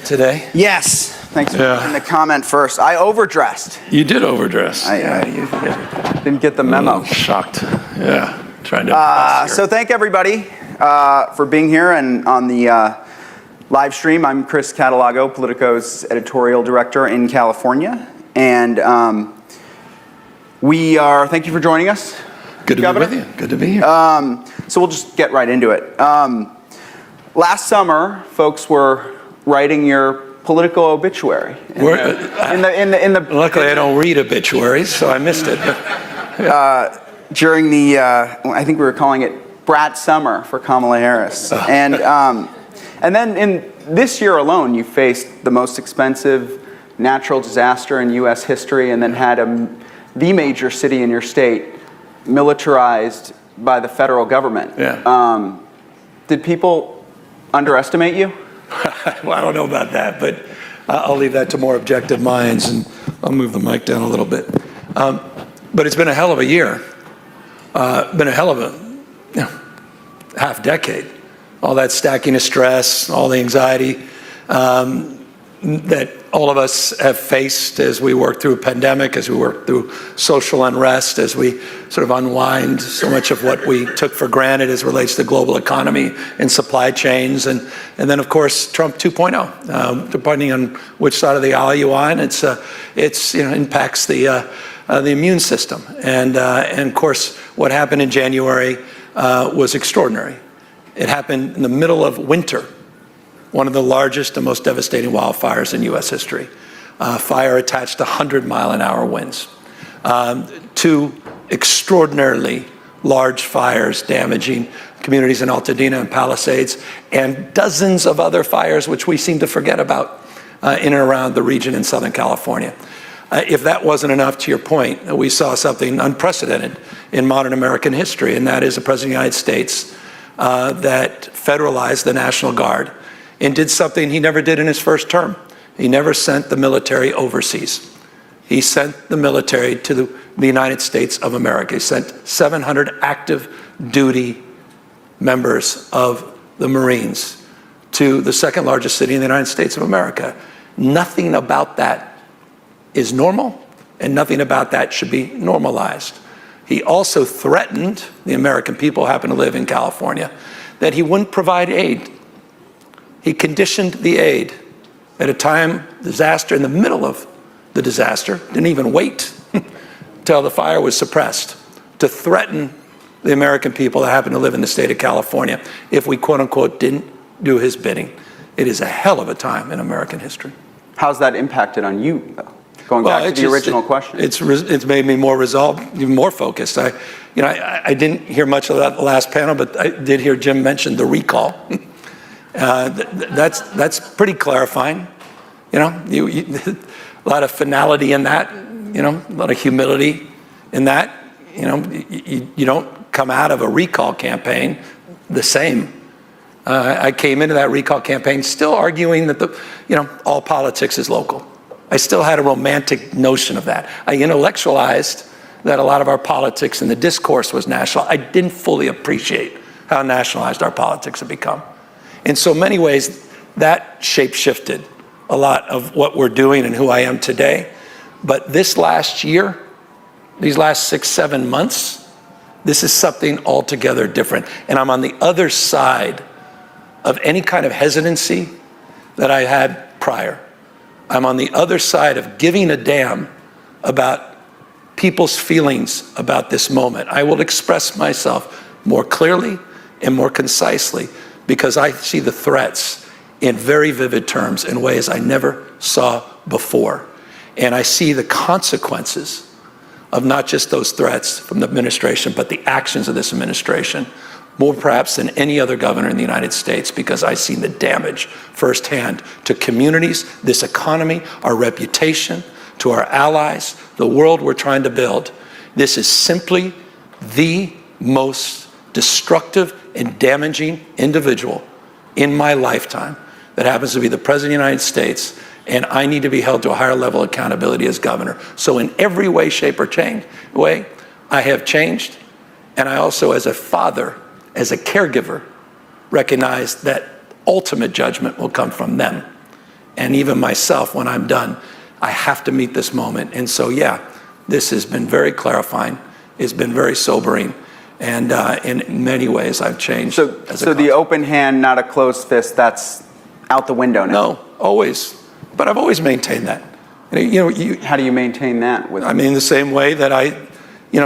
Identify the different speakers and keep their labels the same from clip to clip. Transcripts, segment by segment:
Speaker 1: today?
Speaker 2: Yes. Thanks for making the comment first. I overdressed.
Speaker 1: You did overdress.
Speaker 2: I didn't get the memo.
Speaker 1: Shocked. Yeah. Trying to.
Speaker 2: So thank everybody for being here and on the live stream. I'm Chris Cadelago, Politico's editorial director in California, and thank you for joining us.
Speaker 1: Good to
Speaker 2: Governor.
Speaker 1: be with you. Good to be here.
Speaker 2: So we'll just get right into it. Last summer, folks were writing your political obituary.
Speaker 1: Luckily, I don't read obituaries, so I missed it.
Speaker 2: During the, I think we were calling it Brat Summer for Kamala Harris. And then in this year alone, you faced the most expensive natural disaster in U.S. history, and then had the major city in your state militarized by the federal government.
Speaker 1: Yeah.
Speaker 2: Did people underestimate you?
Speaker 1: Well, I don't know about that, but I'll leave that to more objective minds, and I'll move the mic down a little bit. But it's been a hell of a year. Been a hell of a half decade. All that stacking of stress, all the anxiety that all of us have faced as we work through a pandemic, as we work through social unrest, as we sort of unwind so much of what we took for granted as relates to the global economy and supply chains. And then, of course, Trump 2.0, depending on which side of the aisle you're on, it's impacts the immune system. And of course, what happened in January was extraordinary. It happened in the middle of winter, one of the largest and most devastating wildfires in U.S. history. Fire attached to 100-mile-an-hour winds. Two extraordinarily large fires damaging communities in Altadena and Palisades, and dozens of other fires which we seem to forget about in and around the region in Southern California. If that wasn't enough, to your point, we saw something unprecedented in modern American history, and that is the President of the United States that federalized the National Guard and did something he never did in his first term. He never sent the military overseas. He sent the military to the United States of America. He sent 700 active duty members of the Marines to the second largest city in the United States of America. Nothing about that is normal, and nothing about that should be normalized. He also threatened the American people who happen to live in California that he wouldn't provide aid. He conditioned the aid at a time, disaster, in the middle of the disaster, didn't even wait till the fire was suppressed to threaten the American people that happen to live in the state of California if we, quote unquote, didn't do his bidding. It is a hell of a time in American history.
Speaker 2: How's that impacted on you, though? Going back to the original question.
Speaker 1: It's made me more resolved, even more focused. I didn't hear much of that last panel, but I did hear Jim mention the recall. That's pretty clarifying. A lot of finality in that. A lot of humility in that. You don't come out of a recall campaign the same. I came into that recall campaign still arguing that all politics is local. I still had a romantic notion of that. I intellectualized that a lot of our politics and the discourse was national. I didn't fully appreciate how nationalized our politics have become. In so many ways, that shape-shifted a lot of what we're doing and who I am today. But this last year, these last 6-7 months, this is something altogether different. And I'm on the other side of any kind of hesitancy that I had prior. I'm on the other side of giving a damn about people's feelings about this moment. I will express myself more clearly and more concisely because I see the threats in very vivid terms in ways I never saw before. And I see the consequences of not just those threats from the administration, but the actions of this administration, more perhaps than any other governor in the United States, because I've seen the damage firsthand to communities, this economy, our reputation, to our allies, the world we're trying to build. This is simply the most destructive and damaging individual in my lifetime that happens to be the President of the United States, and I need to be held to a higher level of accountability as governor. So in every way, shape, or way, I have changed, and I also, as a father, as a caregiver, recognize that ultimate judgment will come from them. and even myself when I'm done, I have to meet this moment. And so, yeah, this has been very clarifying. It's been very sobering. And in many ways, I've changed.
Speaker 2: So the open hand, not a closed fist, that's out the window now?
Speaker 1: No, always. But I've always maintained that.
Speaker 2: How do you maintain that?
Speaker 1: I mean, the same way that I,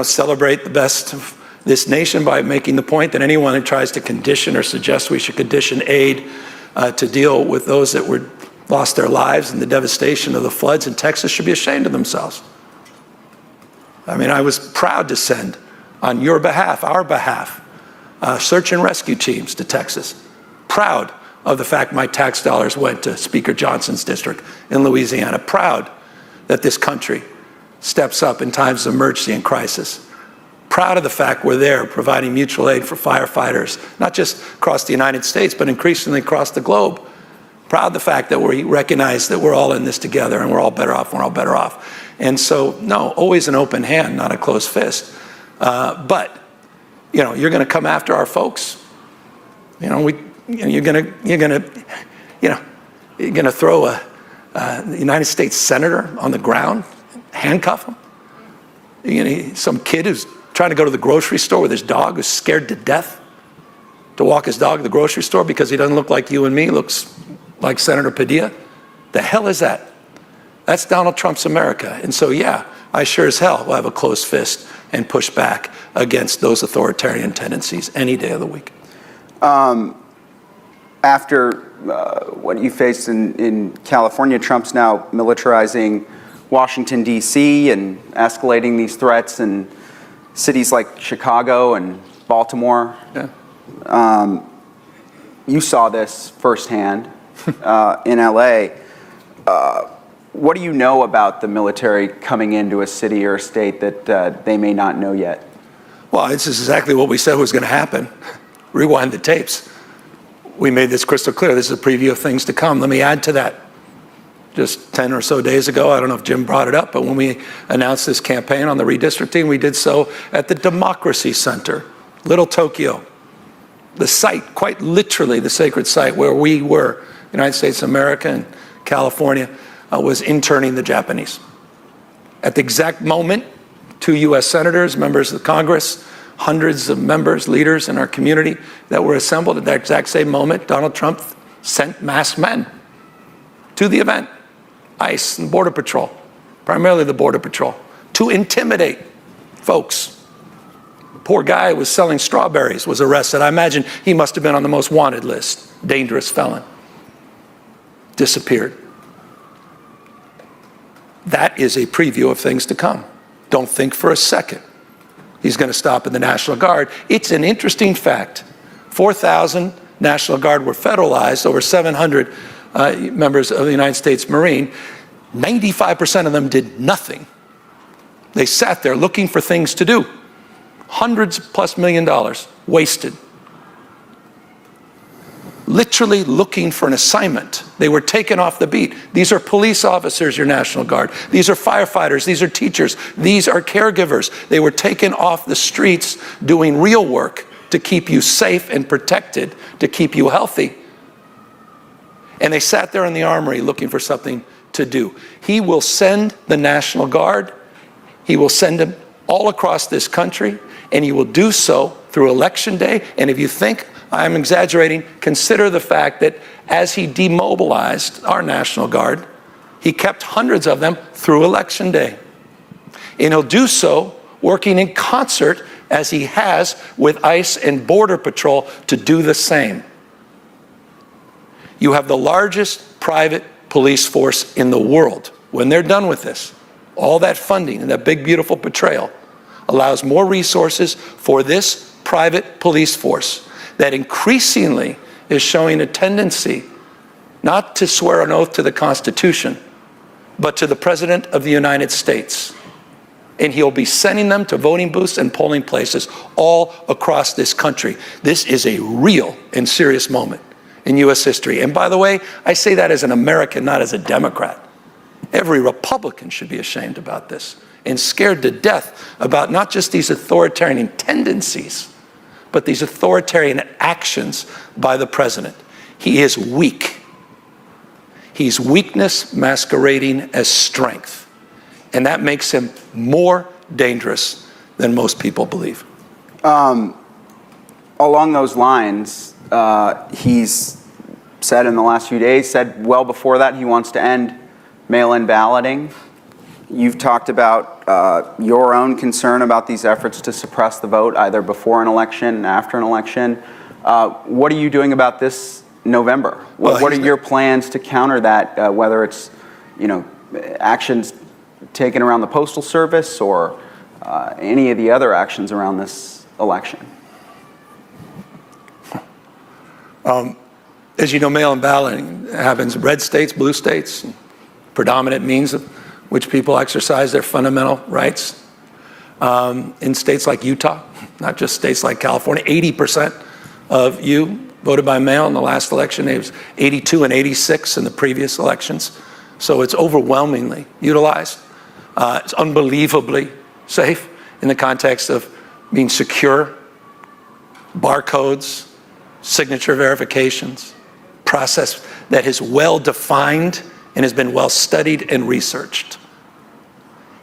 Speaker 1: celebrate the best of this nation by making the point that anyone who tries to condition or suggest we should condition aid to deal with those that lost their lives in the devastation of the floods in Texas should be ashamed of themselves. I mean, I was proud to send, on your behalf, our behalf, search and rescue teams to Texas. Proud of the fact my tax dollars went to Speaker Johnson's district in Louisiana. Proud that this country steps up in times of emergency and crisis. Proud of the fact we're there providing mutual aid for firefighters, not just across the United States, but increasingly across the globe. Proud of the fact that we recognize that we're all in this together and we're all better off, we're all better off. And so, no, always an open hand, not a closed fist. But, you're going to come after our folks. You're going to throw a United States senator on the ground, handcuff him. Some kid who's trying to go to the grocery store with his dog, who's scared to death to walk his dog to the grocery store because he doesn't look like you and me, looks like Senator Padilla. The hell is that? That's Donald Trump's America. And so, yeah, I sure as hell will have a closed fist and push back against those authoritarian tendencies any day of the week.
Speaker 2: After what you faced in California, Trump's now militarizing Washington, D.C. and escalating these threats in cities like Chicago and Baltimore.
Speaker 1: Yeah.
Speaker 2: You saw this firsthand in L.A. What do you know about the military coming into a city or a state that they may not know yet?
Speaker 1: Well, this is exactly what we said was going to happen. Rewind the tapes. We made this crystal clear. This is a preview of things to come. Let me add to that. Just 10 or so days ago, I don't know if Jim brought it up, but when we announced this campaign on the redistricting, we did so at the Democracy Center, Little Tokyo. The site, quite literally the sacred site where we were, United States of America and California, was interning the Japanese. At the exact moment, 2 U.S. senators, members of the Congress, hundreds of members, leaders in our community that were assembled at that exact same moment, Donald Trump sent masked men to the event, ICE and Border Patrol, primarily the Border Patrol, to intimidate folks. Poor guy who was selling strawberries was arrested. I imagine he must have been on the most wanted list, dangerous felon. Disappeared. That is a preview of things to come. Don't think for a second he's going to stop at the National Guard. It's an interesting fact. 4,000 National Guard were federalized, over 700 members of the United States Marine. 95% of them did nothing. They sat there looking for things to do. Hundreds plus $1 million wasted. Literally looking for an assignment. They were taken off the beat. These are police officers, your National Guard. These are firefighters. These are teachers. These are caregivers. They were taken off the streets doing real work to keep you safe and protected, to keep you healthy. And they sat there in the armory looking for something to do. He will send the National Guard. He will send them all across this country, and he will do so through Election Day. And if you think I'm exaggerating, consider the fact that as he demobilized our National Guard, he kept hundreds of them through Election Day. And he'll do so working in concert, as he has with ICE and Border Patrol, to do the same. You have the largest private police force in the world. When they're done with this, all that funding and that big, beautiful portrayal allows more resources for this private police force that increasingly is showing a tendency not to swear an oath to the Constitution, but to the President of the United States. And he'll be sending them to voting booths and polling places all across this country. This is a real and serious moment in U.S. history. And by the way, I say that as an American, not as a Democrat. Every Republican should be ashamed about this and scared to death about not just these authoritarian tendencies, but these authoritarian actions by the president. He is weak. He's weakness masquerading as strength. And that makes him more dangerous than most people believe.
Speaker 2: Along those lines, he's said in the last few days, said well before that, he wants to end mail-in balloting. You've talked about your own concern about these efforts to suppress the vote, either before an election and after an election. What are you doing about this November? What are your plans to counter that, whether it's, actions taken around the Postal Service or any of the other actions around this election?
Speaker 1: As you know, mail-in balloting happens in red states, blue states, predominant means of which people exercise their fundamental rights. In states like Utah, not just states like California, 80% of you voted by mail in the last election. It was 82 and 86 in the previous elections. So it's overwhelmingly utilized. It's unbelievably safe in the context of being secure, barcodes, signature verifications, process that is well defined and has been well studied and researched.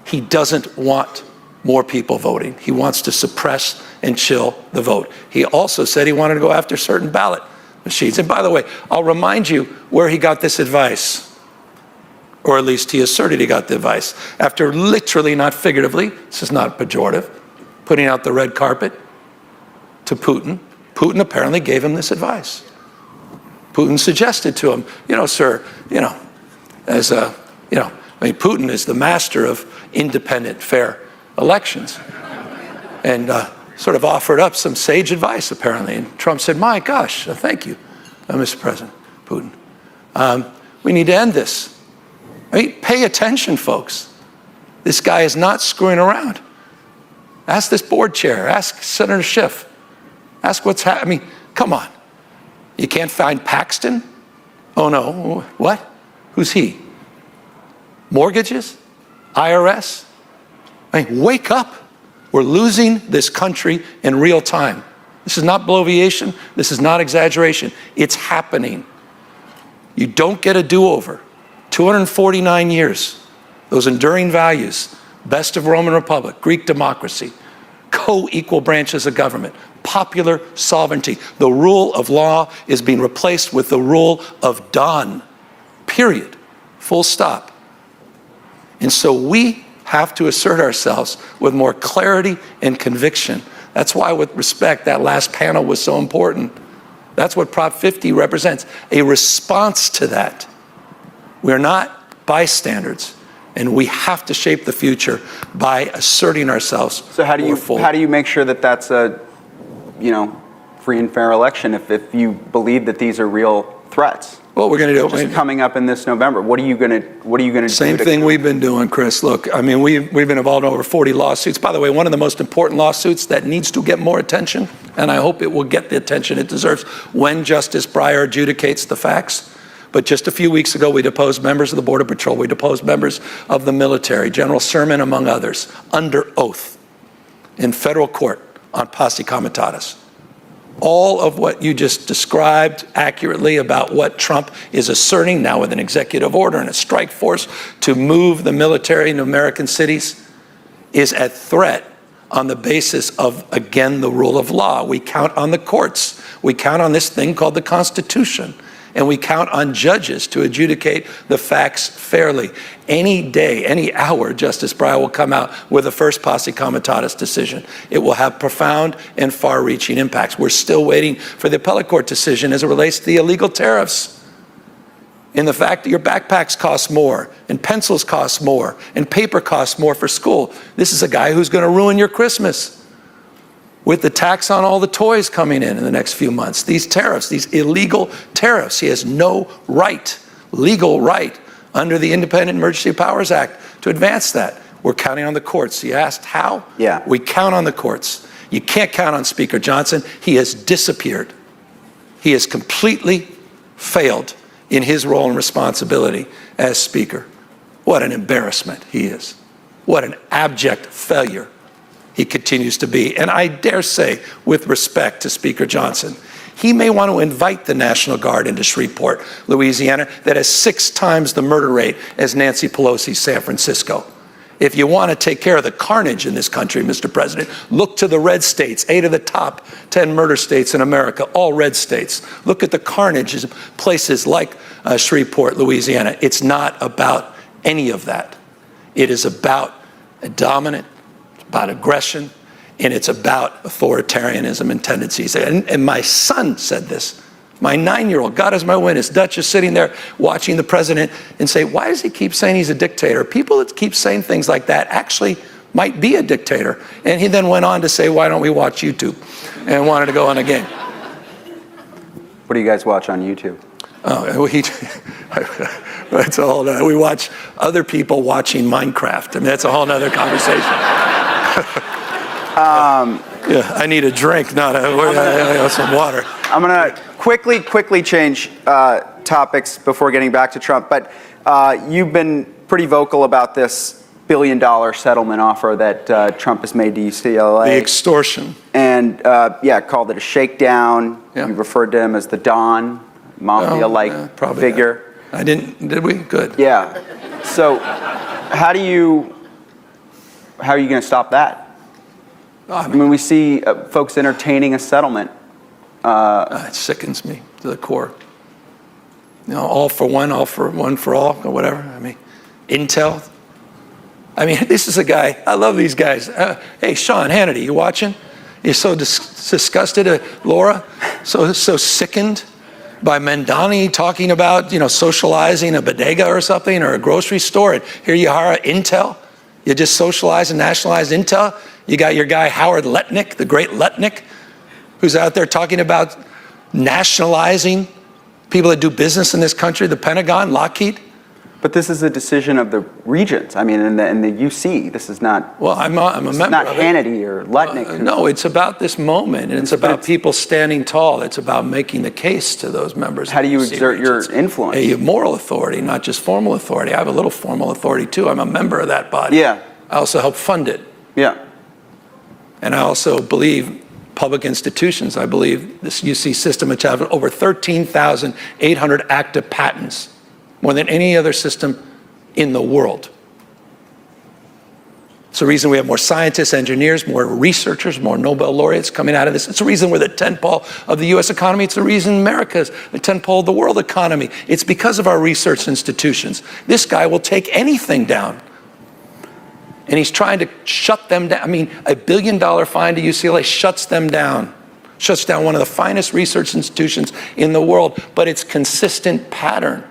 Speaker 1: He doesn't want more people voting. He wants to suppress and chill the vote. He also said he wanted to go after certain ballot machines. And by the way, I'll remind you where he got this advice, or at least he asserted he got the advice, after literally, not figuratively, this is not pejorative, putting out the red carpet to Putin. Putin apparently gave him this advice. Putin suggested to him, sir, Putin is the master of independent, fair elections. And sort of offered up some sage advice, apparently. And Trump said, my gosh, thank you, Mr. President Putin. We need to end this. Pay attention, folks. This guy is not screwing around. Ask this board chair, ask Senator Schiff, ask what's happening. Come on. You can't find Paxton? Oh no, what? Who's he? Mortgages? IRS? Wake up. We're losing this country in real time. This is not bloviation. This is not exaggeration. It's happening. You don't get a do-over. 249 years, those enduring values, best of Roman Republic, Greek democracy, co-equal branches of government, popular sovereignty. The rule of law is being replaced with the rule of done, period, full stop. And so we have to assert ourselves with more clarity and conviction. That's why, with respect, that last panel was so important. That's what Prop 50 represents, a response to that. We're not bystanders, and we have to shape the future by asserting ourselves.
Speaker 2: So how do you make sure that that's a, free and fair election if you believe that these are real threats?
Speaker 1: What we're going to do,
Speaker 2: just coming up in this November, what are you going to do?
Speaker 1: Same thing we've been doing, Chris. Look, we've been involved in over 40 lawsuits. By the way, one of the most important lawsuits that needs to get more attention, and I hope it will get the attention it deserves when Justice Breyer adjudicates the facts. But just a few weeks ago, we deposed members of the Border Patrol. We deposed members of the military, General Sherman, among others, under oath in federal court on posse comitatus. All of what you just described accurately about what Trump is asserting now with an executive order and a strike force to move the military into American cities is at threat on the basis of, again, the rule of law. We count on the courts. We count on this thing called the Constitution. And we count on judges to adjudicate the facts fairly. Any day, any hour, Justice Breyer will come out with the first posse comitatus decision. It will have profound and far-reaching impacts. We're still waiting for the appellate court decision as it relates to the illegal tariffs. And the fact that your backpacks cost more, and pencils cost more, and paper costs more for school. This is a guy who's going to ruin your Christmas with the tax on all the toys coming in the next few months. These tariffs, these illegal tariffs. He has no right, legal right, under the Independent Emergency Powers Act to advance that. We're counting on the courts. You asked how?
Speaker 2: Yeah.
Speaker 1: We count on the courts. You can't count on Speaker Johnson. He has disappeared. He has completely failed in his role and responsibility as Speaker. What an embarrassment he is. What an abject failure he continues to be. And I dare say, with respect to Speaker Johnson, He may want to invite the National Guard into Shreveport, Louisiana, that has 6 times the murder rate as Nancy Pelosi's San Francisco. If you want to take care of the carnage in this country, Mr. President, look to the red states, 8 of the top 10 murder states in America, all red states. Look at the carnage in places like Shreveport, Louisiana. It's not about any of that. It is about a dominant, it's about aggression, and it's about authoritarianism and tendencies. And my son said this. My 9-year-old, God is my witness, Dutch is sitting there watching the president and say, why does he keep saying he's a dictator? People that keep saying things like that actually might be a dictator. And he then went on to say, why don't we watch YouTube? And wanted to go on a game.
Speaker 2: What do you guys watch on YouTube?
Speaker 1: That's a whole nother, we watch other people watching Minecraft. I mean, that's a whole nother conversation. Yeah, I need a drink, not some water.
Speaker 2: I'm going to quickly change topics before getting back to Trump. But you've been pretty vocal about this billion-dollar settlement offer that Trump has made to UCLA.
Speaker 1: The extortion.
Speaker 2: And, called it a shakedown. Yeah. You referred to him as the Don, mafia-like figure.
Speaker 1: I didn't, did we? Good.
Speaker 2: Yeah. So how are you going to stop that? I mean, we see folks entertaining a settlement.
Speaker 1: It sickens me to the core. You know, all for one for all, or whatever. I mean, Intel. I mean, this is a guy, I love these guys. Hey, Sean Hannity, you watching? You're so disgusted, Laura? So sickened by Mandani talking about, socializing a bodega or something, or a grocery store, and here you are, Intel. You just socialize and nationalize Intel. You got your guy Howard Lutnick, the great Lutnick, who's out there talking about nationalizing people that do business in this country, the Pentagon, Lockheed.
Speaker 2: But this is a decision of the regents. I mean, in the UC, this is not.
Speaker 1: Well, I'm a member.
Speaker 2: Not
Speaker 1: of
Speaker 2: Hannity or Lutnick.
Speaker 1: No, it's about this moment, and it's about people standing tall. It's about making the case to those members.
Speaker 2: How do you exert your influence?
Speaker 1: Hey, you have moral authority, not just formal authority. I have a little formal authority too. I'm a member of that body.
Speaker 2: Yeah.
Speaker 1: I also help fund it.
Speaker 2: Yeah.
Speaker 1: And I also believe public institutions. I believe this UC system, which has over 13,800 active patents, more than any other system in the world. It's the reason we have more scientists, engineers, more researchers, more Nobel laureates coming out of this. It's the reason we're the tentpole of the US economy. It's the reason America's the tentpole of the world economy. It's because of our research institutions. This guy will take anything down. And he's trying to shut them down. I mean, $1 billion fine to UCLA shuts them down. Shuts down one of the finest research institutions in the world. But it's consistent pattern.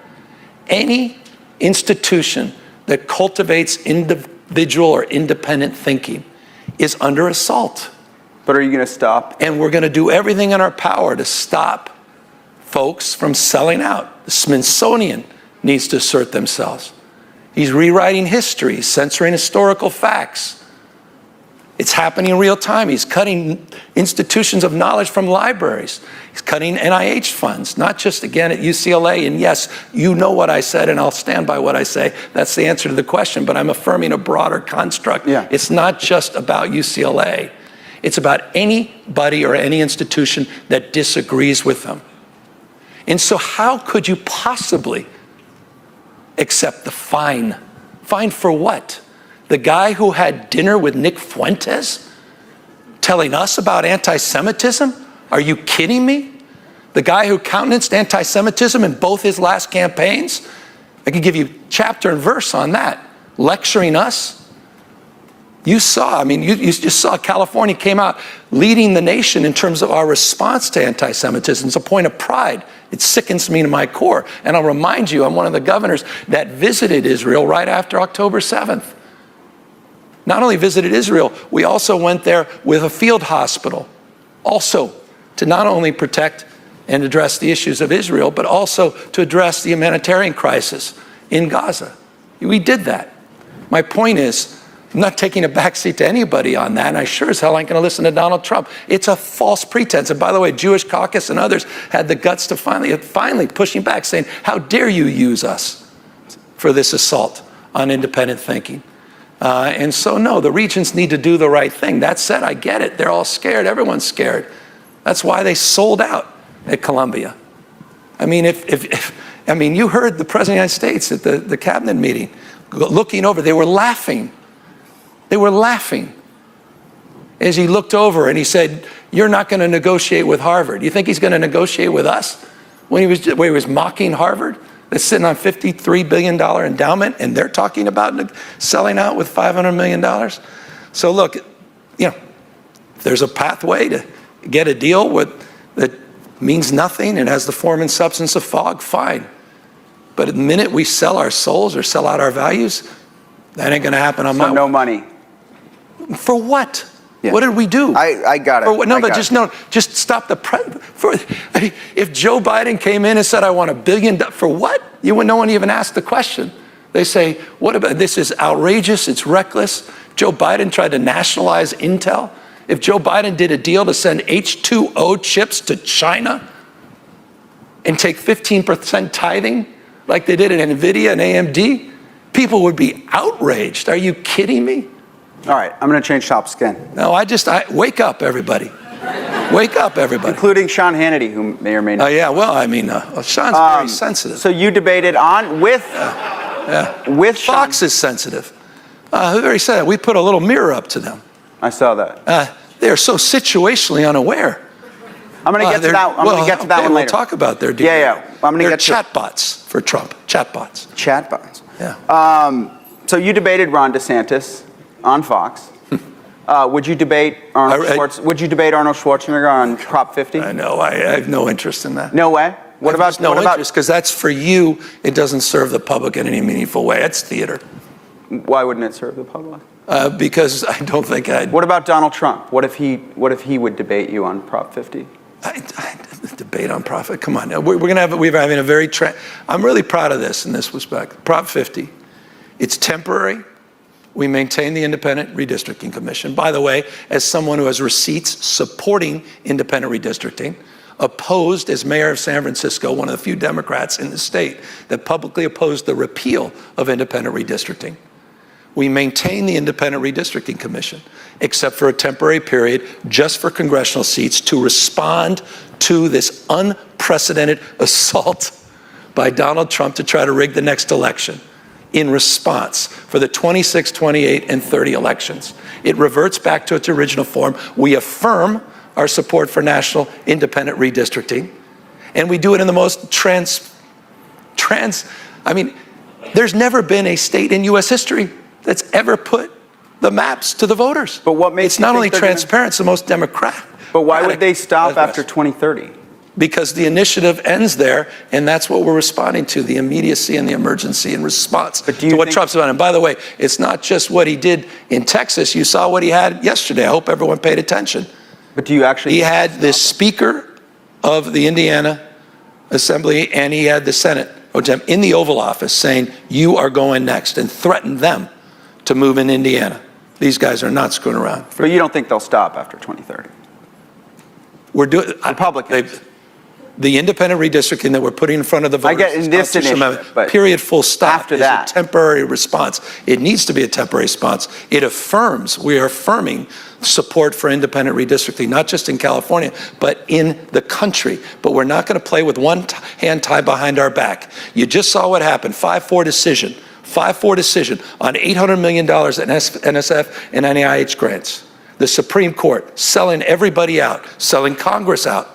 Speaker 1: Any institution that cultivates individual or independent thinking is under assault.
Speaker 2: But are you going to stop?
Speaker 1: And we're going to do everything in our power to stop folks from selling out. The Smithsonian needs to assert themselves. He's rewriting history, censoring historical facts. It's happening in real time. He's cutting institutions of knowledge from libraries. He's cutting NIH funds, not just, again, at UCLA. And yes, you know what I said, and I'll stand by what I say. That's the answer to the question, but I'm affirming a broader construct.
Speaker 2: Yeah.
Speaker 1: It's not just about UCLA. It's about anybody or any institution that disagrees with them. And so how could you possibly accept the fine? Fine for what? The guy who had dinner with Nick Fuentes telling us about anti-Semitism? Are you kidding me? The guy who countenanced anti-Semitism in both his last campaigns? I could give you chapter and verse on that. Lecturing us? You saw, you just saw California came out leading the nation in terms of our response to anti-Semitism. It's a point of pride. It sickens me to my core. And I'll remind you, I'm one of the governors that visited Israel right after October 7th. Not only visited Israel, we also went there with a field hospital, also to not only protect and address the issues of Israel, but also to address the humanitarian crisis in Gaza. We did that. My point is, I'm not taking a backseat to anybody on that, and I sure as hell ain't going to listen to Donald Trump. It's a false pretense. And by the way, Jewish Caucus and others had the guts to finally pushing back, saying, how dare you use us for this assault on independent thinking? And so, no, the regents need to do the right thing. That said, I get it. They're all scared. Everyone's scared. That's why they sold out at Columbia. I mean, I mean, you heard the President of the United States at the cabinet meeting looking over. They were laughing. They were laughing as he looked over and he said, "You're not going to negotiate with Harvard." You think he's going to negotiate with us when he was mocking Harvard? That's sitting on $53 billion endowment, and they're talking about selling out with $500 million. So look, you know, if there's a pathway to get a deal that means nothing and has the form and substance of fog, fine. But the minute we sell our souls or sell out our values, that ain't going to happen on my watch.
Speaker 2: No money.
Speaker 1: For what?
Speaker 2: Yeah.
Speaker 1: What did we do?
Speaker 2: I got it.
Speaker 1: For what? No, but just stop the if Joe Biden came in and said, "I want $1 billion," for what? No one even asked the question. They say, "What about this? Is outrageous. It's reckless." Joe Biden tried to nationalize Intel. If Joe Biden did a deal to send H2O chips to China and take 15% tithing, like they did at NVIDIA and AMD, people would be outraged. Are you kidding me?
Speaker 2: All right, I'm going to change topics again.
Speaker 1: No, wake up, everybody. Wake up, everybody.
Speaker 2: Including Sean Hannity, who may or may not.
Speaker 1: Yeah, well, I mean, Sean's very sensitive.
Speaker 2: So you debated with
Speaker 1: Fox is sensitive. Who already said that? We put a little mirror up to them.
Speaker 2: I saw that.
Speaker 1: They are so situationally unaware.
Speaker 2: I'm going to get to that. I'm going to get to that one later.
Speaker 1: We'll talk about their deal.
Speaker 2: Yeah. I'm going to get to
Speaker 1: chatbots for Trump. Chatbots.
Speaker 2: Chatbots.
Speaker 1: Yeah.
Speaker 2: So you debated Ron DeSantis on Fox. Would you debate Arnold Schwarzenegger on Prop 50?
Speaker 1: I know. I have no interest in that.
Speaker 2: No way. What about
Speaker 1: interest? Because that's for you. It doesn't serve the public in any meaningful way. It's theater.
Speaker 2: Why wouldn't it serve the public?
Speaker 1: Because I don't think I'd.
Speaker 2: What about Donald Trump? What if he would debate you on Prop 50?
Speaker 1: I debate on profit. Come on, we're having a very. I'm really proud of this in this respect. Prop 50. It's temporary. We maintain the Independent Redistricting Commission. By the way, as someone who has receipts supporting independent redistricting, opposed as mayor of San Francisco, one of the few Democrats in the state that publicly opposed the repeal of independent redistricting. We maintain the Independent Redistricting Commission, except for a temporary period, just for congressional seats, to respond to this unprecedented assault by Donald Trump to try to rig the next election. In response for the 26, 28, and 30 elections. It reverts back to its original form. We affirm our support for national independent redistricting, and we do it in the most I mean, there's never been a state in U.S. history that's ever put the maps to the voters.
Speaker 2: But what makes
Speaker 1: it's not only transparent, it's the most democratic.
Speaker 2: But why would they stop after 2030?
Speaker 1: Because the initiative ends there, and that's what we're responding to, the immediacy and the emergency in response to what Trump's about. And by the way, it's not just what he did in Texas. You saw what he had yesterday. I hope everyone paid attention.
Speaker 2: But do you actually?
Speaker 1: He had the Speaker of the Indiana Assembly, and he had the Senate in the Oval Office saying, "You are going next," and threatened them to move in Indiana. These guys are not screwing around.
Speaker 2: But you don't think they'll stop after 2030?
Speaker 1: We're doing
Speaker 2: Republicans.
Speaker 1: The independent redistricting that we're putting in front of the voters.
Speaker 2: I get in this initiative, but
Speaker 1: period, full stop.
Speaker 2: After that,
Speaker 1: a temporary response. It needs to be a temporary response. It affirms, we are affirming support for independent redistricting, not just in California, but in the country. But we're not going to play with one hand tied behind our back. You just saw what happened, 5-4 decision. 5-4 decision on $800 million in NSF and NIH grants. The Supreme Court selling everybody out, selling Congress out.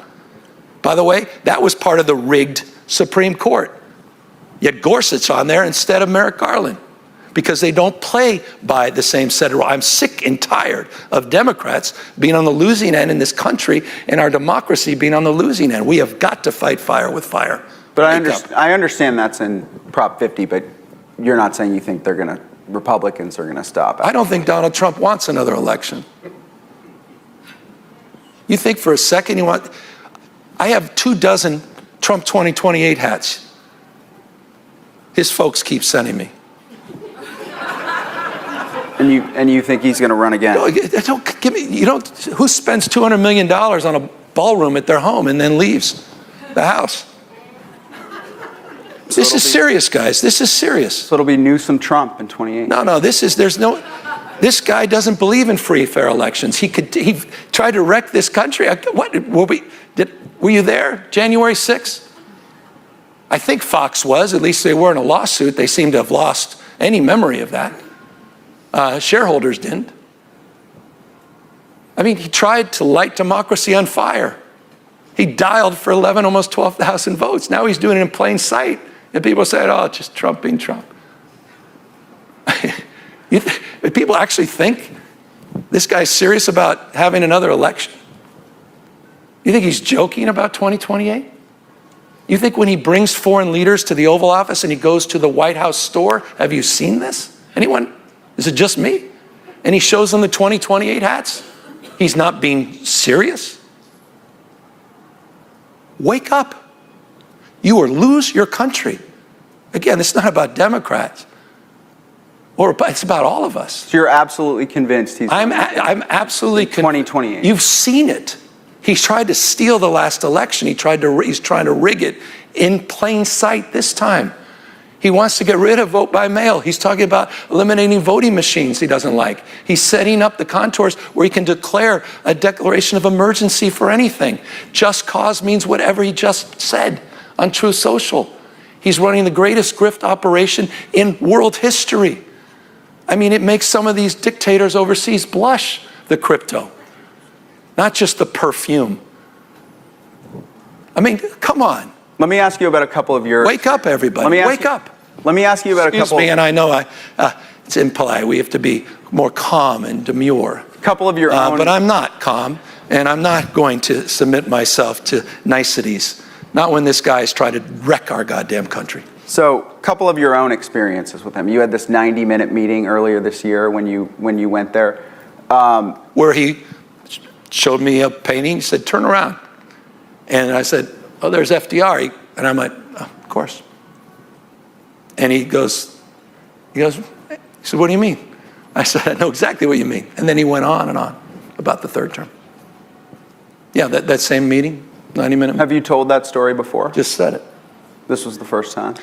Speaker 1: By the way, that was part of the rigged Supreme Court. Yet Gorsuch's on there instead of Merrick Garland because they don't play by the same set of rules. I'm sick and tired of Democrats being on the losing end in this country and our democracy being on the losing end. We have got to fight fire with fire.
Speaker 2: But I understand that's in Prop 50, but you're not saying you think Republicans are going to stop.
Speaker 1: I don't think Donald Trump wants another election. You think for a second you want... I have 24 Trump 2028 hats. His folks keep sending me.
Speaker 2: And you think he's going to run again?
Speaker 1: No, don't give me. Who spends $200 million on a ballroom at their home and then leaves the house? This is serious, guys. This is serious.
Speaker 2: So it'll be Newsom Trump in 28.
Speaker 1: No. This guy doesn't believe in free, fair elections. He tried to wreck this country. Were you there, January 6th? I think Fox was. At least they were in a lawsuit. They seem to have lost any memory of that. Shareholders didn't. I mean, he tried to light democracy on fire. He dialed for 11, almost 12,000 votes. Now he's doing it in plain sight. And people said, oh, just Trump being Trump. People actually think this guy's serious about having another election? You think he's joking about 2028? You think when he brings foreign leaders to the Oval Office and he goes to the White House store, have you seen this? Anyone? Is it just me? And he shows them the 2028 hats? He's not being serious? Wake up. You will lose your country. Again, it's not about Democrats. It's about all of us.
Speaker 2: So you're absolutely convinced he's...
Speaker 1: I'm absolutely convinced.
Speaker 2: 2028.
Speaker 1: You've seen it. He's tried to steal the last election. He's trying to rig it in plain sight this time. He wants to get rid of vote by mail. He's talking about eliminating voting machines he doesn't like. He's setting up the contours where he can declare a declaration of emergency for anything. Just cause means whatever he just said on Truth Social. He's running the greatest grift operation in world history. I mean, it makes some of these dictators overseas blush, the crypto. Not just the perfume. I mean, come on.
Speaker 2: Let me ask you about a couple of your...
Speaker 1: Wake up, everybody. Wake up.
Speaker 2: Let me ask you about a couple...
Speaker 1: Excuse me, and I know it's impolite. We have to be more calm and demure.
Speaker 2: A couple of your own...
Speaker 1: But I'm not calm, and I'm not going to submit myself to niceties. Not when this guy's trying to wreck our goddamn country.
Speaker 2: So, a couple of your own experiences with him. You had this 90-minute meeting earlier this year when you went there.
Speaker 1: Where he showed me a painting, he said, turn around. And I said, oh, there's FDR. And I'm like, oh, of course. And he said, what do you mean? I said, I know exactly what you mean. And then he went on and on about the third term. Yeah, that same meeting, 90-minute.
Speaker 2: Have you told that story before?
Speaker 1: Just said it.
Speaker 2: This was the first time?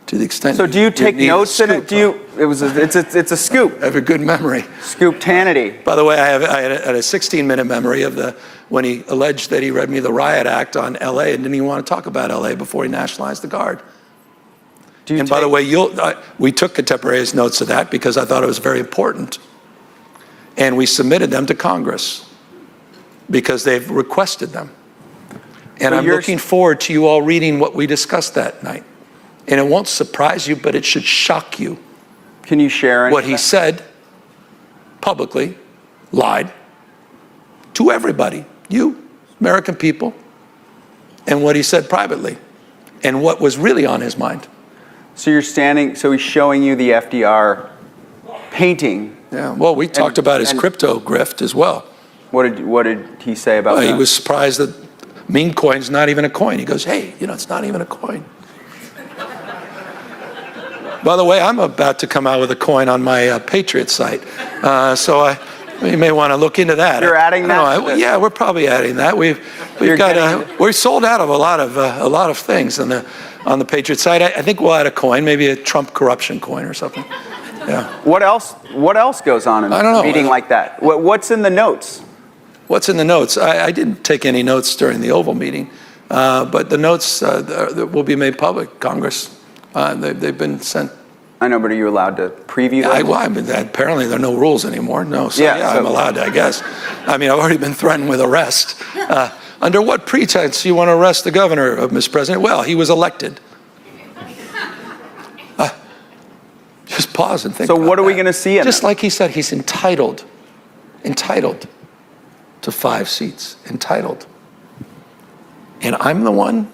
Speaker 1: To the extent.
Speaker 2: So do you take notes in it? It's a scoop.
Speaker 1: I have a good memory.
Speaker 2: Scoop-tanity.
Speaker 1: By the way, I had a 16-minute memory of when he alleged that he read me the riot act on L.A. and didn't even want to talk about L.A. before he nationalized the Guard. And by the way, we took contemporaneous notes of that because I thought it was very important. And we submitted them to Congress because they've requested them. And I'm looking forward to you all reading what we discussed that night. And it won't surprise you, but it should shock you.
Speaker 2: Can you share
Speaker 1: what he said publicly, lied to everybody, you, American people, and what he said privately, and what was really on his mind.
Speaker 2: So he's showing you the FDR painting.
Speaker 1: Yeah, well, we talked about his crypto grift as well.
Speaker 2: What did he say about that?
Speaker 1: He was surprised that meme coin's not even a coin. He goes, hey, it's not even a coin. By the way, I'm about to come out with a coin on my Patriot site. So you may want to look into that.
Speaker 2: You're adding that?
Speaker 1: Yeah, we're probably adding that. We're sold out of a lot of things on the Patriot site. I think we'll add a coin, maybe a Trump corruption coin or something. Yeah.
Speaker 2: What else goes on in a meeting like that? What's in the notes?
Speaker 1: What's in the notes? I didn't take any notes during the Oval meeting, but the notes will be made public. Congress, they've been sent.
Speaker 2: I know, but are you allowed to preview them?
Speaker 1: Apparently there are no rules anymore. No, so I'm allowed to, I guess. I mean, I've already been threatened with arrest. Under what pretense do you want to arrest the governor, Mr. President? Well, he was elected. Just pause and think.
Speaker 2: So what are we going to see?
Speaker 1: Just like he said, he's entitled to 5 seats, entitled. And I'm the one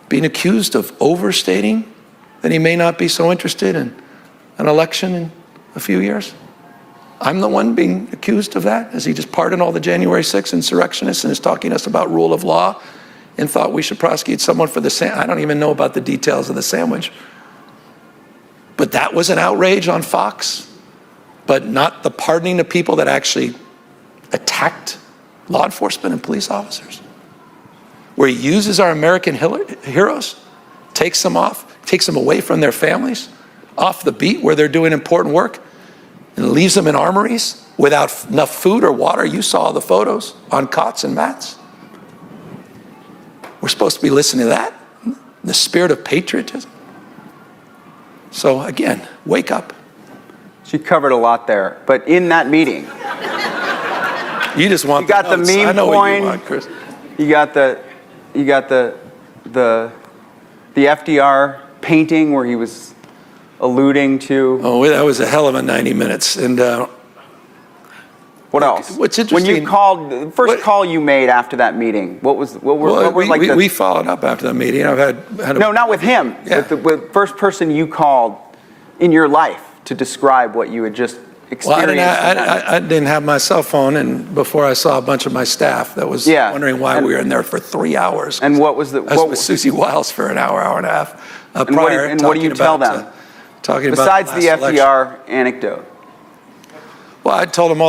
Speaker 1: being accused of overstating that he may not be so interested in an election in a few years. I'm the one being accused of that, as he just pardoned all the January 6th insurrectionists and is talking to us about rule of law and thought we should prosecute someone for I don't even know about the details of the sandwich. But that was an outrage on Fox, but not the pardoning of people that actually attacked law enforcement and police officers. Where he uses our American heroes, takes them away from their families, off the beat where they're doing important work, and leaves them in armories without enough food or water. You saw the photos on cots and mats. We're supposed to be listening to that? The spirit of patriotism? So again, wake up.
Speaker 2: She covered a lot there, but in that meeting,
Speaker 1: You just want
Speaker 2: you got the
Speaker 1: notes. I
Speaker 2: meme
Speaker 1: know what you
Speaker 2: coin.
Speaker 1: want, Chris.
Speaker 2: You got the FDR painting where he was alluding to.
Speaker 1: Oh, that was a hell of a 90 minutes. And
Speaker 2: What else?
Speaker 1: What's interesting?
Speaker 2: When you called, the first call you made after that meeting, what were
Speaker 1: we followed up after that meeting. I've had
Speaker 2: No, not with him.
Speaker 1: Yeah.
Speaker 2: With the first person you called in your life to describe what you had just experienced.
Speaker 1: Well, I didn't have my cell phone, and before I saw a bunch of my staff that was wondering why we were in there for 3 hours.
Speaker 2: And what was the?
Speaker 1: I was with Susie Wiles for an hour and a half prior.
Speaker 2: And what do you tell them?
Speaker 1: Talking
Speaker 2: besides
Speaker 1: about
Speaker 2: the FDR
Speaker 1: election.
Speaker 2: anecdote.
Speaker 1: Well, I told him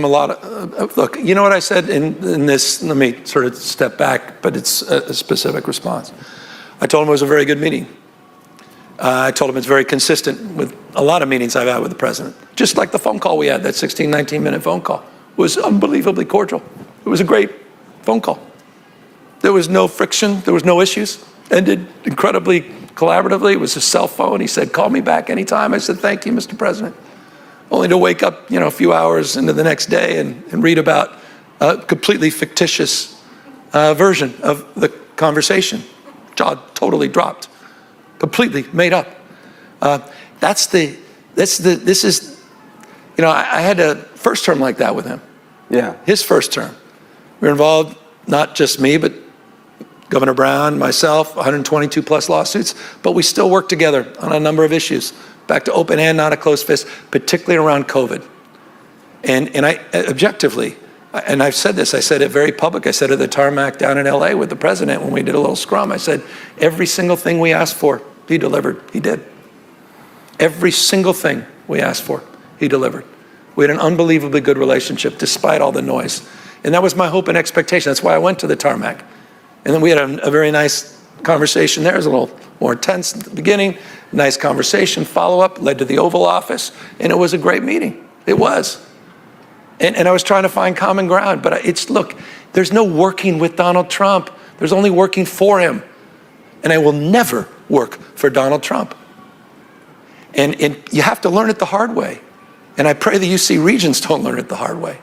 Speaker 1: a lot of, look, you know what I said in this, let me sort of step back, but it's a specific response. I told him it was a very good meeting. I told him it's very consistent with a lot of meetings I've had with the president. Just like the phone call we had, that 16, 19-minute phone call was unbelievably cordial. It was a great phone call. There was no friction, there was no issues. Ended incredibly collaboratively. It was a cell phone. He said, call me back anytime. I said, thank you, Mr. President. Only to wake up, a few hours into the next day and read about a completely fictitious version of the conversation. Jaw totally dropped, completely made up. This is, I had a first term like that with him.
Speaker 2: Yeah.
Speaker 1: His first term. We were involved, not just me, but Governor Brown, myself, 122 plus lawsuits, but we still work together on a number of issues. Back to open hand, not a closed fist, particularly around COVID. And I, objectively, and I've said this, I said it very public, I said it at the tarmac down in LA with the president when we did a little scrum, I said, every single thing we asked for, he delivered, he did. Every single thing we asked for, he delivered. We had an unbelievably good relationship despite all the noise. And that was my hope and expectation. That's why I went to the tarmac. And then we had a very nice conversation there. It was a little more intense at the beginning. Nice conversation, follow-up, led to the Oval Office, and it was a great meeting. It was. And I was trying to find common ground, but look, there's no working with Donald Trump. There's only working for him. And I will never work for Donald Trump. And you have to learn it the hard way. And I pray the UC Regents don't learn it the hard way.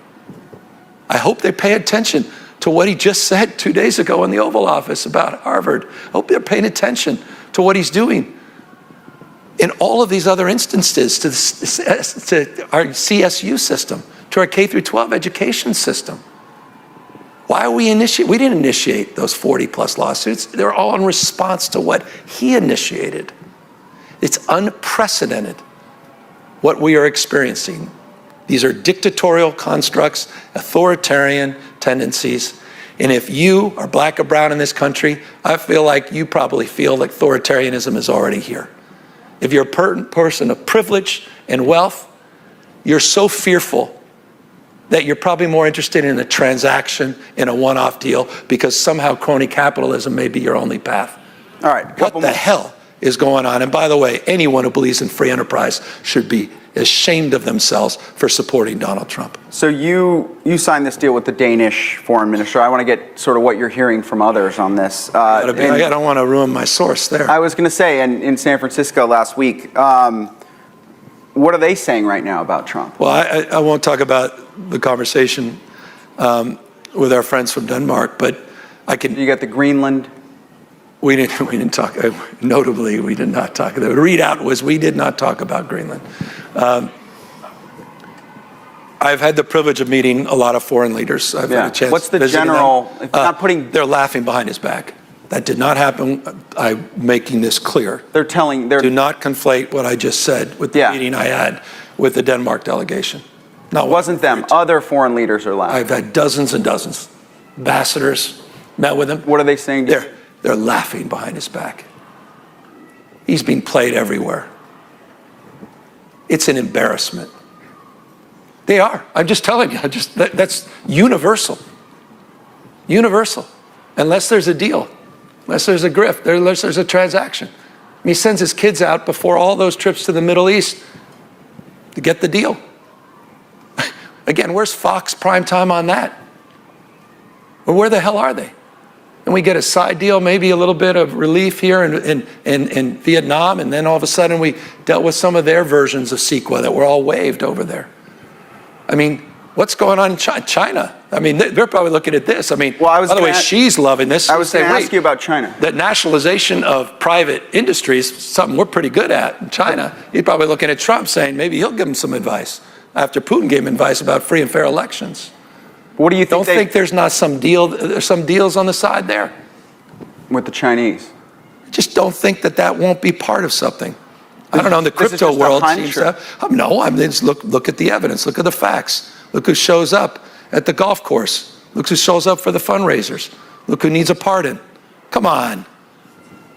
Speaker 1: I hope they pay attention to what he just said 2 days ago in the Oval Office about Harvard. I hope they're paying attention to what he's doing in all of these other instances to our CSU system, to our K through 12 education system. Why are we didn't initiate those 40 plus lawsuits. They're all in response to what he initiated. It's unprecedented what we are experiencing. These are dictatorial constructs, authoritarian tendencies. And if you are black or brown in this country, I feel like you probably feel like authoritarianism is already here. If you're a person of privilege and wealth, you're so fearful that you're probably more interested in a transaction, in a one-off deal, because somehow crony capitalism may be your only path.
Speaker 2: All right.
Speaker 1: What the hell is going on? And by the way, anyone who believes in free enterprise should be ashamed of themselves for supporting Donald Trump.
Speaker 2: So you signed this deal with the Danish foreign minister. I want to get sort of what you're hearing from others on this.
Speaker 1: I don't want to ruin my source there.
Speaker 2: I was going to say, in San Francisco last week, what are they saying right now about Trump?
Speaker 1: Well, I won't talk about the conversation with our friends from Denmark, but I can.
Speaker 2: You got the Greenland.
Speaker 1: We didn't talk. Notably, we did not talk. The readout was we did not talk about Greenland. I've had the privilege of meeting a lot of foreign leaders. I've had a chance.
Speaker 2: What's the general? If not putting.
Speaker 1: They're laughing behind his back. That did not happen. I'm making this clear.
Speaker 2: They're telling.
Speaker 1: Do not conflate what I just said with the meeting I had with the Denmark delegation.
Speaker 2: No, it wasn't them. Other foreign leaders are laughing.
Speaker 1: I've had dozens and dozens. Ambassadors met with him.
Speaker 2: What are they saying?
Speaker 1: They're laughing behind his back. He's being played everywhere. It's an embarrassment. They are. I'm just telling you. That's universal. Universal. Unless there's a deal, unless there's a grift, unless there's a transaction. He sends his kids out before all those trips to the Middle East to get the deal. Again, where's Fox prime time on that? Well, where the hell are they? and we get a side deal, maybe a little bit of relief here in Vietnam, and then all of a sudden we dealt with some of their versions of CEQA that were all waived over there. I mean, what's going on in China? I mean, they're probably looking at this. I mean, by the way, Xi's loving this.
Speaker 2: I was going to ask you about China.
Speaker 1: That nationalization of private industry is something we're pretty good at in China. He's probably looking at Trump saying maybe he'll give him some advice after Putin gave him advice about free and fair elections.
Speaker 2: What do you think?
Speaker 1: Don't think there's not some deal? There's some deals on the side there
Speaker 2: with the Chinese.
Speaker 1: Just don't think that won't be part of something. I don't know. In the crypto world, seems to. No, I mean, look at the evidence. Look at the facts. Look who shows up at the golf course. Look who shows up for the fundraisers. Look who needs a pardon. Come on.